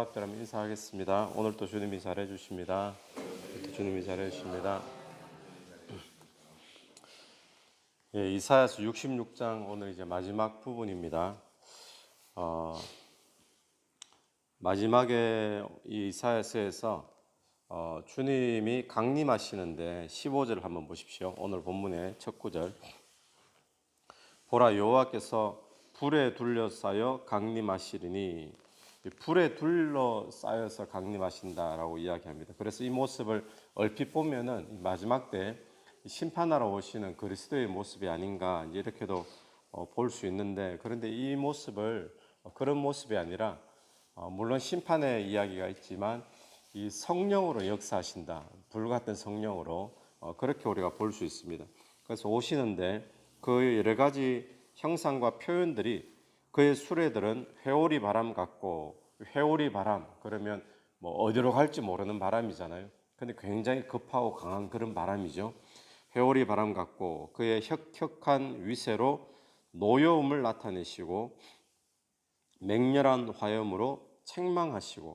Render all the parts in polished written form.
연합들하면 인사하겠습니다. 오늘 또 주님이 잘해 주십니다. 주님이 잘해 주십니다. 예, 이사야서 66장 오늘 이제 마지막 부분입니다. 마지막에 이 이사야서에서 주님이 강림하시는데 15절을 한번 보십시오. 오늘 본문의 첫 구절. 보라, 여호와께서 불에 둘러싸여 강림하시리니, 불에 둘러싸여서 강림하신다라고 이야기합니다. 그래서 이 모습을 얼핏 보면은 마지막 때 심판하러 오시는 그리스도의 모습이 아닌가 이렇게도 볼 수 있는데, 그런데 이 모습을 그런 모습이 아니라 물론 심판의 이야기가 있지만 이 성령으로 역사하신다, 불같은 성령으로 그렇게 우리가 볼 수 있습니다. 그래서 오시는데 그 여러 가지 형상과 표현들이, 그의 수레들은 회오리 바람 같고, 회오리 바람 그러면 뭐 어디로 갈지 모르는 바람이잖아요. 근데 굉장히 급하고 강한 그런 바람이죠. 회오리 바람 같고, 그의 혁혁한 위세로 노여움을 나타내시고 맹렬한 화염으로 책망하시고.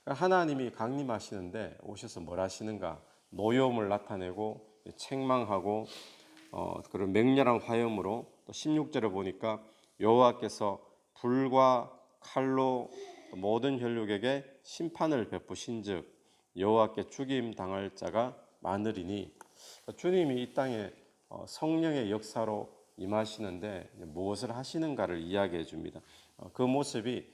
하나님이 강림하시는데 오셔서 뭘 하시는가? 노여움을 나타내고 책망하고 그런 맹렬한 화염으로, 또 16절에 보니까 여호와께서 불과 칼로 모든 혈육에게 심판을 베푸신즉 여호와께 죽임 당할 자가 많으리니. 주님이 이 땅에 성령의 역사로 임하시는데 무엇을 하시는가를 이야기해 줍니다. 그 모습이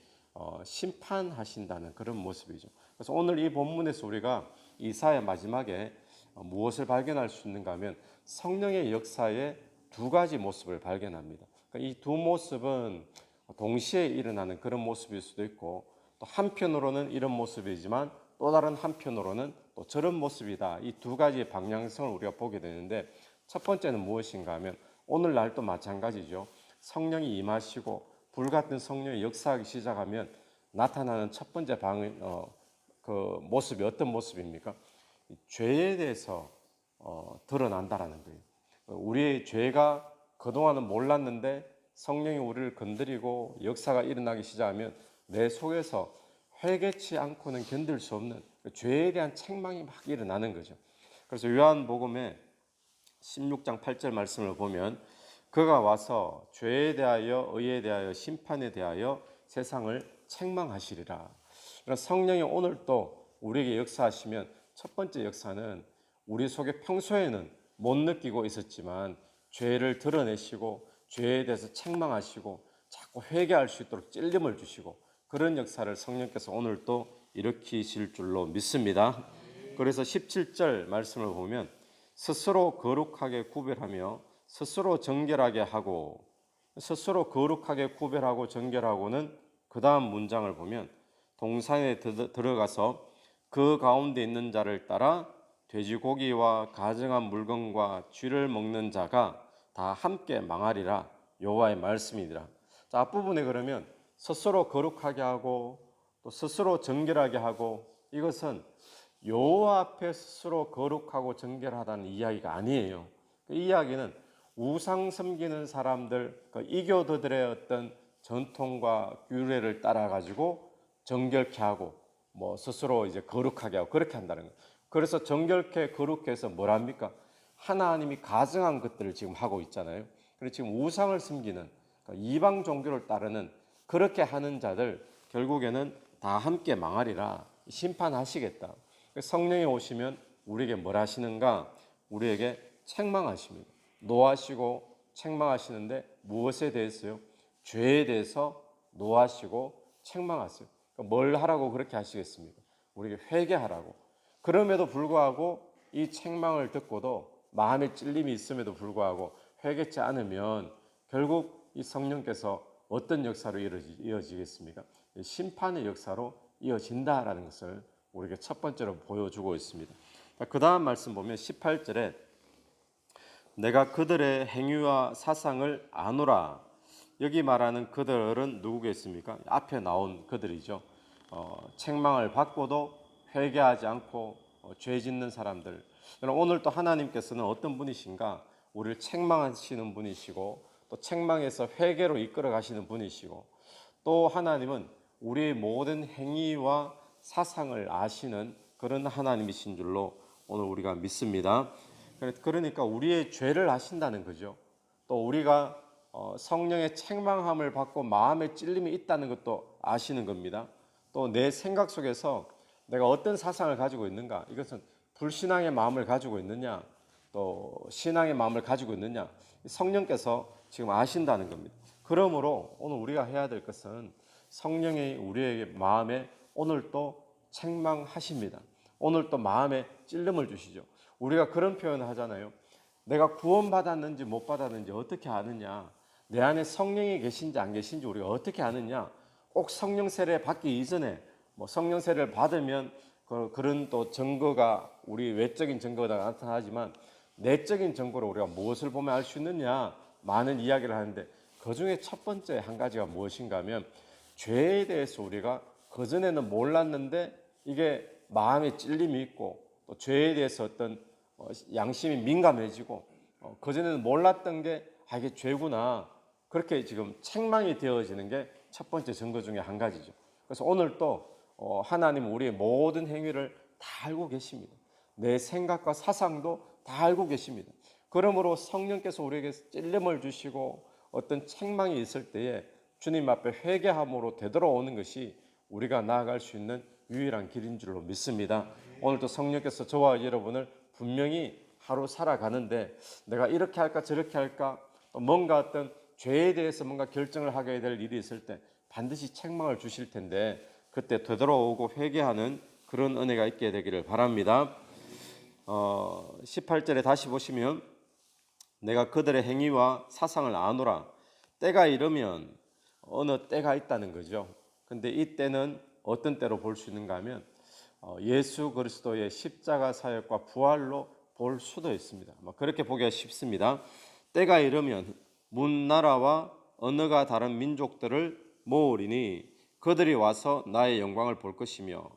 심판하신다는 그런 모습이죠. 그래서 오늘 이 본문에서 우리가 이사야 마지막에 무엇을 발견할 수 있는가 하면 성령의 역사의 두 가지 모습을 발견합니다. 이 두 모습은 동시에 일어나는 그런 모습일 수도 있고, 또 한편으로는 이런 모습이지만 또 다른 한편으로는 또 저런 모습이다. 이 두 가지의 방향성을 우리가 보게 되는데, 첫 번째는 무엇인가 하면 오늘날도 마찬가지죠. 성령이 임하시고 불같은 성령이 역사하기 시작하면 나타나는 첫 번째 그 모습이 어떤 모습입니까? 죄에 대해서 드러난다라는 거예요. 우리의 죄가 그동안은 몰랐는데 성령이 우리를 건드리고 역사가 일어나기 시작하면 내 속에서 회개치 않고는 견딜 수 없는 죄에 대한 책망이 막 일어나는 거죠. 그래서 요한복음에 16장 8절 말씀을 보면 그가 와서 죄에 대하여 의에 대하여 심판에 대하여 세상을 책망하시리라. 성령이 오늘 또 우리에게 역사하시면 첫 번째 역사는 우리 속에 평소에는 못 느끼고 있었지만 죄를 드러내시고 죄에 대해서 책망하시고 자꾸 회개할 수 있도록 찔림을 주시고, 그런 역사를 성령께서 오늘 또 일으키실 줄로 믿습니다. 그래서 17절 말씀을 보면 스스로 거룩하게 구별하며 스스로 정결하게 하고, 스스로 거룩하게 구별하고 정결하고는 그 다음 문장을 보면 동산에 들어가서 그 가운데 있는 자를 따라 돼지고기와 가증한 물건과 쥐를 먹는 자가 다 함께 망하리라. 여호와의 말씀이니라. 자, 앞부분에 그러면 스스로 거룩하게 하고 또 스스로 정결하게 하고, 이것은 여호와 앞에 스스로 거룩하고 정결하다는 이야기가 아니에요. 이 이야기는 우상 섬기는 사람들, 이교도들의 어떤 전통과 규례를 따라 가지고 정결케 하고 뭐 스스로 이제 거룩하게 하고 그렇게 한다는 거예요. 그래서 정결케 거룩케 해서 뭘 합니까? 하나님이 가증한 것들을 지금 하고 있잖아요. 그래서 지금 우상을 섬기는, 이방 종교를 따르는 그렇게 하는 자들 결국에는 다 함께 망하리라. 심판하시겠다. 성령이 오시면 우리에게 뭘 하시는가? 우리에게 책망하십니다. 노하시고 책망하시는데 무엇에 대해서요? 죄에 대해서 노하시고 책망하세요. 뭘 하라고 그렇게 하시겠습니까? 우리에게 회개하라고. 그럼에도 불구하고 이 책망을 듣고도 마음에 찔림이 있음에도 불구하고 회개치 않으면 결국 이 성령께서 어떤 역사로 이어지겠습니까? 심판의 역사로 이어진다라는 것을 우리에게 첫 번째로 보여주고 있습니다. 그 다음 말씀 보면 18절에 내가 그들의 행위와 사상을 아노라. 여기 말하는 그들은 누구겠습니까? 앞에 나온 그들이죠. 책망을 받고도 회개하지 않고 죄 짓는 사람들. 오늘 또 하나님께서는 어떤 분이신가? 우리를 책망하시는 분이시고 또 책망해서 회개로 이끌어 가시는 분이시고, 또 하나님은 우리의 모든 행위와 사상을 아시는 그런 하나님이신 줄로 오늘 우리가 믿습니다. 그러니까 우리의 죄를 아신다는 거죠. 또 우리가 성령의 책망함을 받고 마음의 찔림이 있다는 것도 아시는 겁니다. 또 내 생각 속에서 내가 어떤 사상을 가지고 있는가, 이것은 불신앙의 마음을 가지고 있느냐, 또 신앙의 마음을 가지고 있느냐, 성령께서 지금 아신다는 겁니다. 그러므로 오늘 우리가 해야 될 것은 성령이 우리에게 마음에 오늘 또 책망하십니다. 오늘 또 마음에 찔림을 주시죠. 우리가 그런 표현을 하잖아요. 내가 구원받았는지 못 받았는지 어떻게 아느냐, 내 안에 성령이 계신지 안 계신지 우리가 어떻게 아느냐, 꼭 성령 세례 받기 이전에 성령 세례를 받으면 그런 또 증거가 우리 외적인 증거가 나타나지만 내적인 증거로 우리가 무엇을 보면 알 수 있느냐, 많은 이야기를 하는데 그 중에 첫 번째 한 가지가 무엇인가 하면 죄에 대해서 우리가 그전에는 몰랐는데 이게 마음에 찔림이 있고 또 죄에 대해서 어떤 양심이 민감해지고 그전에는 몰랐던 게 이게 죄구나, 그렇게 지금 책망이 되어지는 게 첫 번째 증거 중에 한 가지죠. 그래서 오늘 또 하나님 우리의 모든 행위를 다 알고 계십니다. 내 생각과 사상도 다 알고 계십니다. 그러므로 성령께서 우리에게 찔림을 주시고 어떤 책망이 있을 때에 주님 앞에 회개함으로 되돌아오는 것이 우리가 나아갈 수 있는 유일한 길인 줄로 믿습니다. 오늘도 성령께서 저와 여러분을 분명히 하루 살아가는데 내가 이렇게 할까 저렇게 할까, 뭔가 어떤 죄에 대해서 뭔가 결정을 하게 될 일이 있을 때 반드시 책망을 주실 텐데 그때 되돌아오고 회개하는 그런 은혜가 있게 되기를 바랍니다. 18절에 다시 보시면 내가 그들의 행위와 사상을 아노라. 때가 이르면 어느 때가 있다는 거죠. 근데 이 때는 어떤 때로 볼 수 있는가 하면 예수 그리스도의 십자가 사역과 부활로 볼 수도 있습니다. 그렇게 보기가 쉽습니다. 때가 이르면 문나라와 언어가 다른 민족들을 모으리니 그들이 와서 나의 영광을 볼 것이며.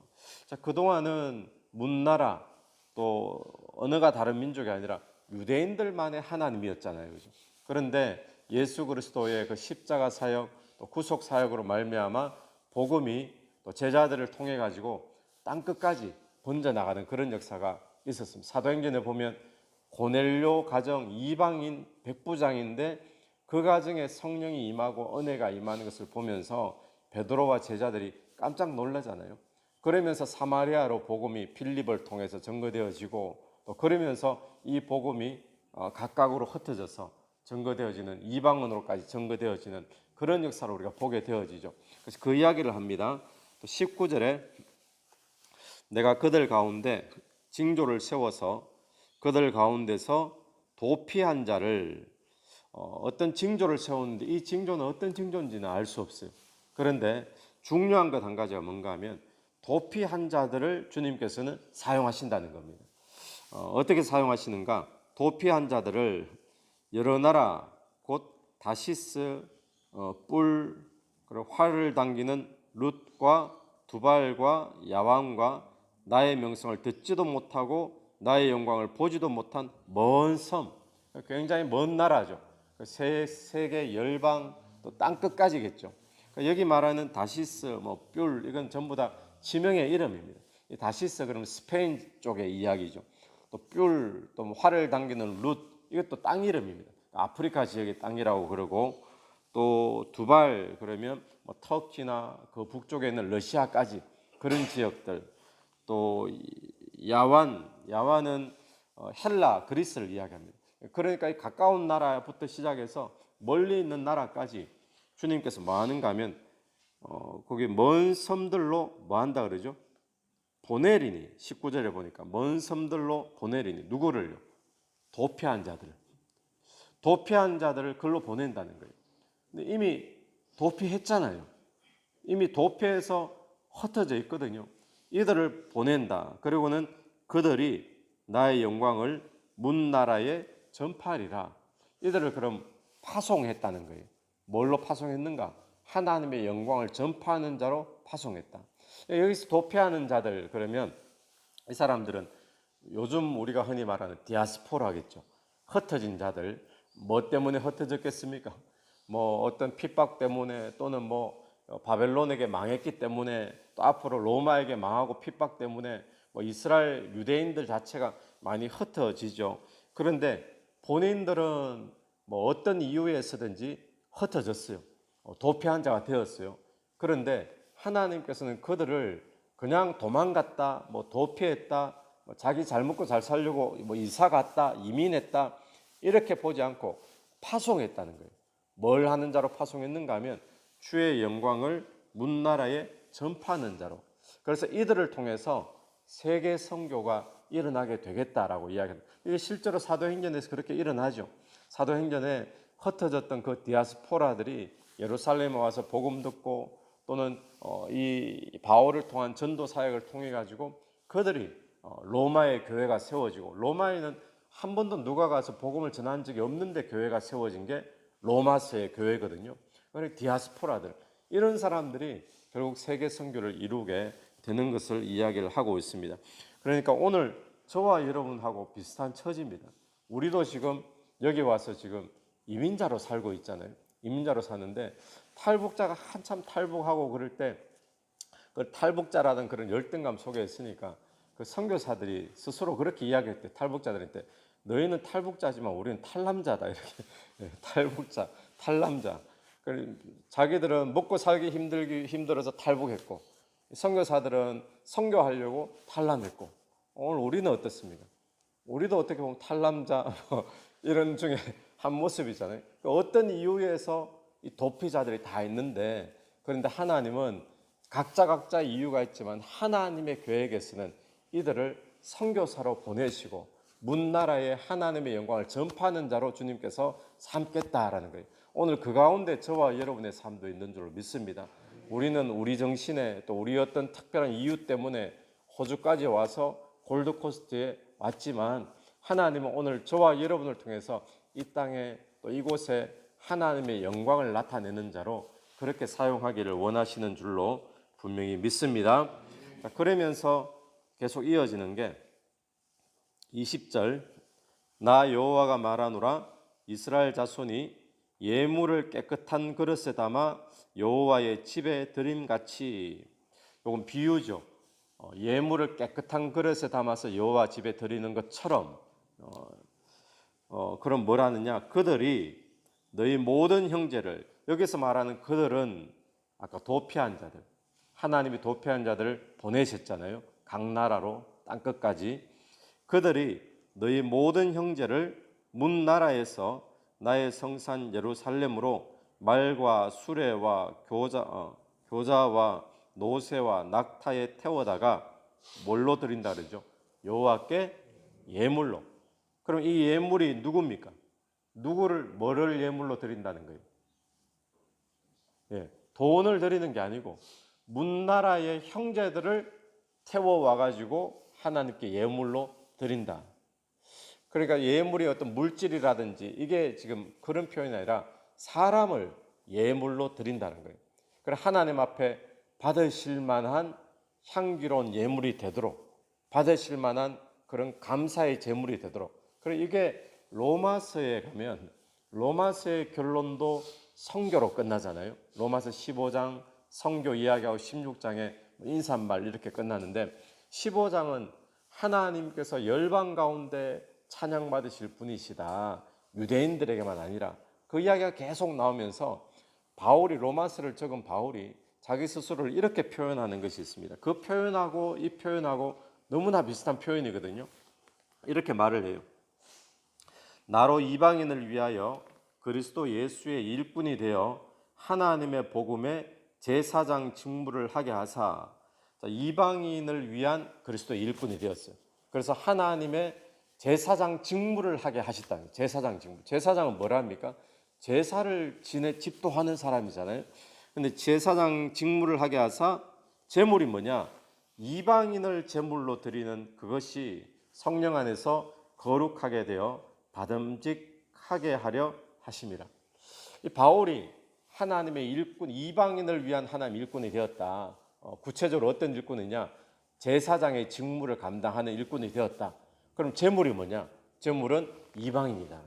자, 그동안은 문나라 또 언어가 다른 민족이 아니라 유대인들만의 하나님이었잖아요. 그죠? 그런데 예수 그리스도의 그 십자가 사역 또 구속 사역으로 말미암아 복음이 또 제자들을 통해 가지고 땅 끝까지 번져 나가는 그런 역사가 있었습니다. 사도행전에 보면 고넬료 가정 이방인 백부장인데 그 가정에 성령이 임하고 은혜가 임하는 것을 보면서 베드로와 제자들이 깜짝 놀라잖아요. 그러면서 사마리아로 복음이 빌립을 통해서 전거되어지고 또 그러면서 이 복음이 각각으로 흩어져서 전거되어지는 이방인으로까지 전거되어지는 그런 역사를 우리가 보게 되어지죠. 그래서 그 이야기를 합니다. 또 19절에 내가 그들 가운데 징조를 세워서 그들 가운데서 도피한 자를 어떤 징조를 세웠는데 이 징조는 어떤 징조인지는 알 수 없어요. 그런데 중요한 것 한 가지가 뭔가 하면 도피한 자들을 주님께서는 사용하신다는 겁니다. 어떻게 사용하시는가? 도피한 자들을 여러 나라 곧 다시스, 뿔, 그리고 활을 당기는 룻과 두발과 야왕과 나의 명성을 듣지도 못하고 나의 영광을 보지도 못한 먼 섬, 굉장히 먼 나라죠. 세계 열방 또 땅 끝까지겠죠. 여기 말하는 다시스, 뼘, 이건 전부 다 지명의 이름입니다. 이 다시스 그러면 스페인 쪽의 이야기죠. 또 뼘, 또 활을 당기는 룻, 이것도 땅 이름입니다. 아프리카 지역의 땅이라고 그러고, 또 두발 그러면 터키나 그 북쪽에 있는 러시아까지 그런 지역들, 또 야완은 헬라, 그리스를 이야기합니다. 그러니까 이 가까운 나라부터 시작해서 멀리 있는 나라까지 주님께서 뭐 하는가 하면 거기 먼 섬들로 뭐 한다 그러죠? 보내리니. 19절에 보니까 먼 섬들로 보내리니. 누구를요? 도피한 자들을 글로 보낸다는 거예요. 근데 이미 도피했잖아요. 이미 도피해서 흩어져 있거든요. 이들을 보낸다. 그리고는 그들이 나의 영광을 문나라에 전파하리라. 이들을 그럼 파송했다는 거예요. 뭘로 파송했는가? 하나님의 영광을 전파하는 자로 파송했다. 여기서 도피하는 자들 그러면 이 사람들은 요즘 우리가 흔히 말하는 디아스포라겠죠. 흩어진 자들. 뭐 때문에 흩어졌겠습니까? 뭐 어떤 핍박 때문에 또는 뭐 바벨론에게 망했기 때문에 또 앞으로 로마에게 망하고 핍박 때문에 뭐 이스라엘 유대인들 자체가 많이 흩어지죠. 그런데 본인들은 뭐 어떤 이유에서든지 흩어졌어요. 도피한 자가 되었어요. 그런데 하나님께서는 그들을 그냥 도망갔다, 뭐 도피했다, 뭐 자기 잘 먹고 잘 살려고 뭐 이사 갔다, 이민했다 이렇게 보지 않고 파송했다는 거예요. 뭘 하는 자로 파송했는가 하면 주의 영광을 문나라에 전파하는 자로. 그래서 이들을 통해서 세계 선교가 일어나게 되겠다라고 이야기합니다. 이게 실제로 사도행전에서 그렇게 일어나죠. 사도행전에 흩어졌던 그 디아스포라들이 예루살렘에 와서 복음 듣고 또는 이 바울을 통한 전도 사역을 통해 가지고 그들이 로마의 교회가 세워지고, 로마에는 한 번도 누가 가서 복음을 전한 적이 없는데 교회가 세워진 게 로마서의 교회거든요. 그러니까 디아스포라들, 이런 사람들이 결국 세계 선교를 이루게 되는 것을 이야기를 하고 있습니다. 그러니까 오늘 저와 여러분하고 비슷한 처지입니다. 우리도 지금 여기 와서 지금 이민자로 살고 있잖아요. 이민자로 사는데 탈북자가 한참 탈북하고 그럴 때 그 탈북자라는 그런 열등감 속에 있으니까 그 선교사들이 스스로 그렇게 이야기할 때 탈북자들한테 너희는 탈북자지만 우리는 탈남자다 이렇게 탈북자, 탈남자. 자기들은 먹고 살기 힘들어서 탈북했고 선교사들은 선교하려고 탈남했고 오늘 우리는 어떻습니까? 우리도 어떻게 보면 탈남자 이런 중에 한 모습이잖아요. 어떤 이유에서 이 도피자들이 다 있는데 그런데 하나님은 각자 이유가 있지만 하나님의 계획에서는 이들을 선교사로 보내시고 문나라에 하나님의 영광을 전파하는 자로 주님께서 삼겠다라는 거예요. 오늘 그 가운데 저와 여러분의 삶도 있는 줄 믿습니다. 우리는 우리 정신에 또 우리 어떤 특별한 이유 때문에 호주까지 와서 골드코스트에 왔지만 하나님은 오늘 저와 여러분을 통해서 이 땅에 또 이곳에 하나님의 영광을 나타내는 자로 그렇게 사용하기를 원하시는 줄로 분명히 믿습니다. 그러면서 계속 이어지는 게 20절, 나 여호와가 말하노라 이스라엘 자손이 예물을 깨끗한 그릇에 담아 여호와의 집에 드림같이. 이건 비유죠. 예물을 깨끗한 그릇에 담아서 여호와 집에 드리는 것처럼 그럼 뭐라느냐, 그들이 너희 모든 형제를, 여기서 말하는 그들은 아까 도피한 자들, 하나님이 도피한 자들을 보내셨잖아요. 각 나라로 땅끝까지. 그들이 너희 모든 형제를 문나라에서 나의 성산 예루살렘으로 말과 수레와 교자와 노새와 낙타에 태워다가 뭘로 드린다 그러죠? 여호와께 예물로. 그럼 이 예물이 누굽니까? 뭐를 예물로 드린다는 거예요? 예, 돈을 드리는 게 아니고 문나라의 형제들을 태워와 가지고 하나님께 예물로 드린다. 그러니까 예물이 어떤 물질이라든지 이게 지금 그런 표현이 아니라 사람을 예물로 드린다는 거예요. 그래 하나님 앞에 받으실 만한 향기로운 예물이 되도록, 받으실 만한 그런 감사의 제물이 되도록. 그래 이게 로마서에 가면 로마서의 결론도 성교로 끝나잖아요. 로마서 15장 성교 이야기하고 16장에 인사말 이렇게 끝나는데 15장은 하나님께서 열방 가운데 찬양받으실 분이시다. 유대인들에게만 아니라 그 이야기가 계속 나오면서 바울이 로마서를 적은 바울이 자기 스스로를 이렇게 표현하는 것이 있습니다. 그 표현하고 이 표현하고 너무나 비슷한 표현이거든요. 이렇게 말을 해요. 나로 이방인을 위하여 그리스도 예수의 일꾼이 되어 하나님의 복음의 제사장 직무를 하게 하사. 이방인을 위한 그리스도의 일꾼이 되었어요. 그래서 하나님의 제사장 직무를 하게 하셨다. 제사장 직무. 제사장은 뭐랍니까? 제사를 집도하는 사람이잖아요. 근데 제사장 직무를 하게 하사 제물이 뭐냐? 이방인을 제물로 드리는 그것이 성령 안에서 거룩하게 되어 받음직하게 하려 하심이라. 이 바울이 하나님의 일꾼, 이방인을 위한 하나님 일꾼이 되었다. 구체적으로 어떤 일꾼이냐? 제사장의 직무를 감당하는 일꾼이 되었다. 그럼 제물이 뭐냐? 제물은 이방인이다.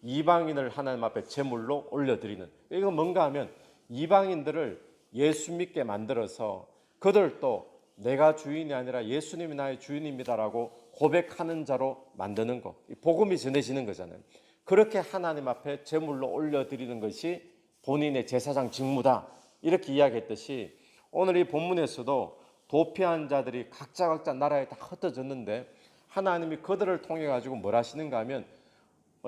이방인을 하나님 앞에 제물로 올려드리는. 이건 뭔가 하면 이방인들을 예수 믿게 만들어서 그들도 내가 주인이 아니라 예수님이 나의 주인입니다라고 고백하는 자로 만드는 것, 복음이 전해지는 거잖아요. 그렇게 하나님 앞에 제물로 올려드리는 것이 본인의 제사장 직무다, 이렇게 이야기했듯이 오늘 이 본문에서도 도피한 자들이 각자 나라에 다 흩어졌는데 하나님이 그들을 통해 가지고 뭘 하시는가 하면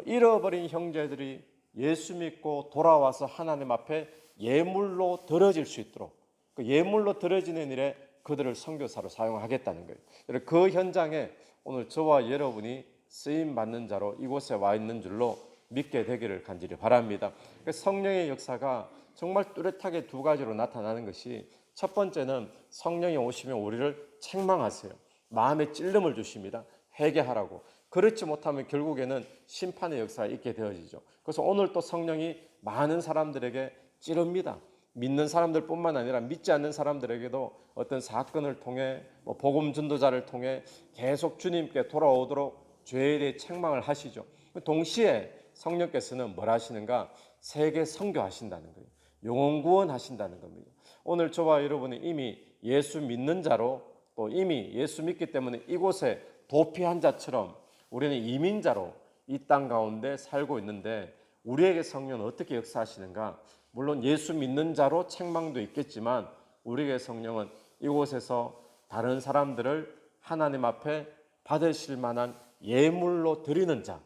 잃어버린 형제들이 예수 믿고 돌아와서 하나님 앞에 예물로 드려질 수 있도록, 그 예물로 드려지는 일에 그들을 선교사로 사용하겠다는 거예요. 그 현장에 오늘 저와 여러분이 쓰임 받는 자로 이곳에 와 있는 줄로 믿게 되기를 간절히 바랍니다. 성령의 역사가 정말 뚜렷하게 두 가지로 나타나는 것이, 첫 번째는 성령이 오시면 우리를 책망하세요. 마음에 찔림을 주십니다. 회개하라고. 그렇지 못하면 결국에는 심판의 역사가 있게 되어지죠. 그래서 오늘 또 성령이 많은 사람들에게 찌릅니다. 믿는 사람들뿐만 아니라 믿지 않는 사람들에게도 어떤 사건을 통해 복음 전도자를 통해 계속 주님께 돌아오도록 죄에 대해 책망을 하시죠. 동시에 성령께서는 뭘 하시는가? 세계 선교하신다는 거예요. 영혼 구원하신다는 겁니다. 오늘 저와 여러분이 이미 예수 믿는 자로, 또 이미 예수 믿기 때문에 이곳에 도피한 자처럼 우리는 이민자로 이 땅 가운데 살고 있는데, 우리에게 성령은 어떻게 역사하시는가? 물론 예수 믿는 자로 책망도 있겠지만 우리에게 성령은 이곳에서 다른 사람들을 하나님 앞에 받으실 만한 예물로 드리는 자,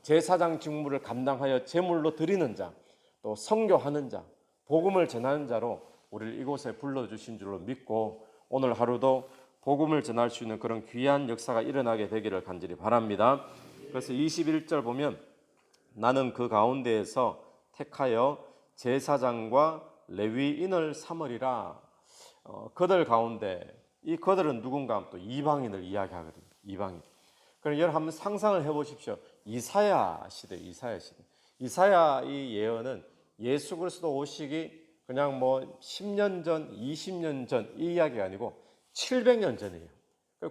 제사장 직무를 감당하여 제물로 드리는 자, 또 선교하는 자, 복음을 전하는 자로 우리를 이곳에 불러주신 줄로 믿고 오늘 하루도 복음을 전할 수 있는 그런 귀한 역사가 일어나게 되기를 간절히 바랍니다. 그래서 21절 보면 나는 그 가운데에서 택하여 제사장과 레위인을 삼으리라. 그들 가운데, 이 그들은 누군가? 또 이방인을 이야기하거든요. 이방인. 그럼 여러분 한번 상상을 해보십시오. 이사야 시대. 이사야 이 예언은 예수 그리스도 오시기 그냥 뭐 10년 전, 20년 전 이 이야기가 아니고 700년 전이에요.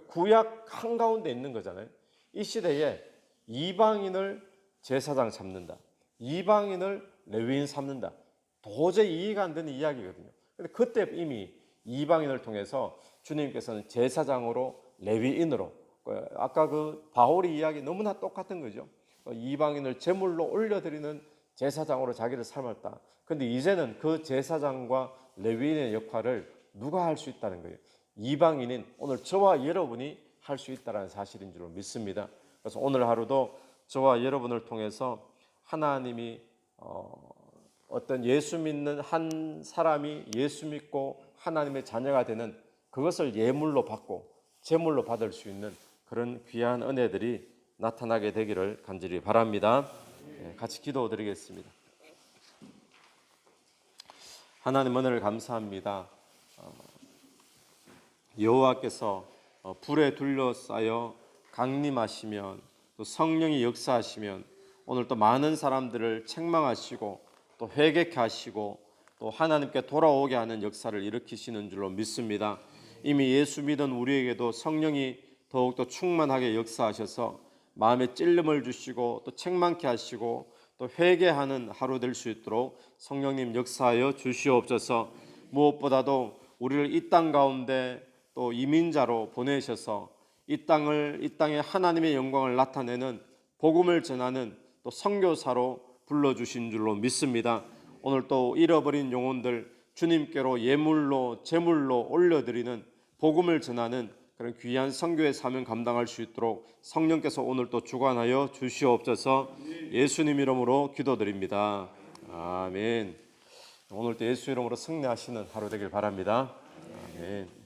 구약 한가운데 있는 거잖아요. 이 시대에 이방인을 제사장 삼는다, 이방인을 레위인 삼는다, 도저히 이해가 안 되는 이야기거든요. 근데 그때 이미 이방인을 통해서 주님께서는 제사장으로, 레위인으로, 아까 그 바울의 이야기 너무나 똑같은 거죠. 이방인을 제물로 올려드리는 제사장으로 자기를 삼았다. 근데 이제는 그 제사장과 레위인의 역할을 누가 할 수 있다는 거예요? 이방인인 오늘 저와 여러분이 할 수 있다는 사실인 줄 믿습니다. 그래서 오늘 하루도 저와 여러분을 통해서 하나님이 어떤 예수 믿는 한 사람이 예수 믿고 하나님의 자녀가 되는 그것을 예물로 받고 제물로 받을 수 있는 그런 귀한 은혜들이 나타나게 되기를 간절히 바랍니다. 같이 기도드리겠습니다. 하나님 은혜를 감사합니다. 여호와께서 불에 둘러싸여 강림하시면, 또 성령이 역사하시면 오늘 또 많은 사람들을 책망하시고 또 회개케 하시고 또 하나님께 돌아오게 하는 역사를 일으키시는 줄로 믿습니다. 이미 예수 믿은 우리에게도 성령이 더욱더 충만하게 역사하셔서 마음에 찔림을 주시고 또 책망케 하시고 또 회개하는 하루 될 수 있도록 성령님 역사하여 주시옵소서. 무엇보다도 우리를 이 땅 가운데 또 이민자로 보내셔서 이 땅에 하나님의 영광을 나타내는 복음을 전하는 또 선교사로 불러주신 줄로 믿습니다. 오늘 또 잃어버린 영혼들 주님께로 예물로 제물로 올려드리는 복음을 전하는 그런 귀한 선교의 사명 감당할 수 있도록 성령께서 오늘 또 주관하여 주시옵소서. 예수님 이름으로 기도드립니다. 아멘. 오늘 또 예수 이름으로 승리하시는 하루 되길 바랍니다. 아멘.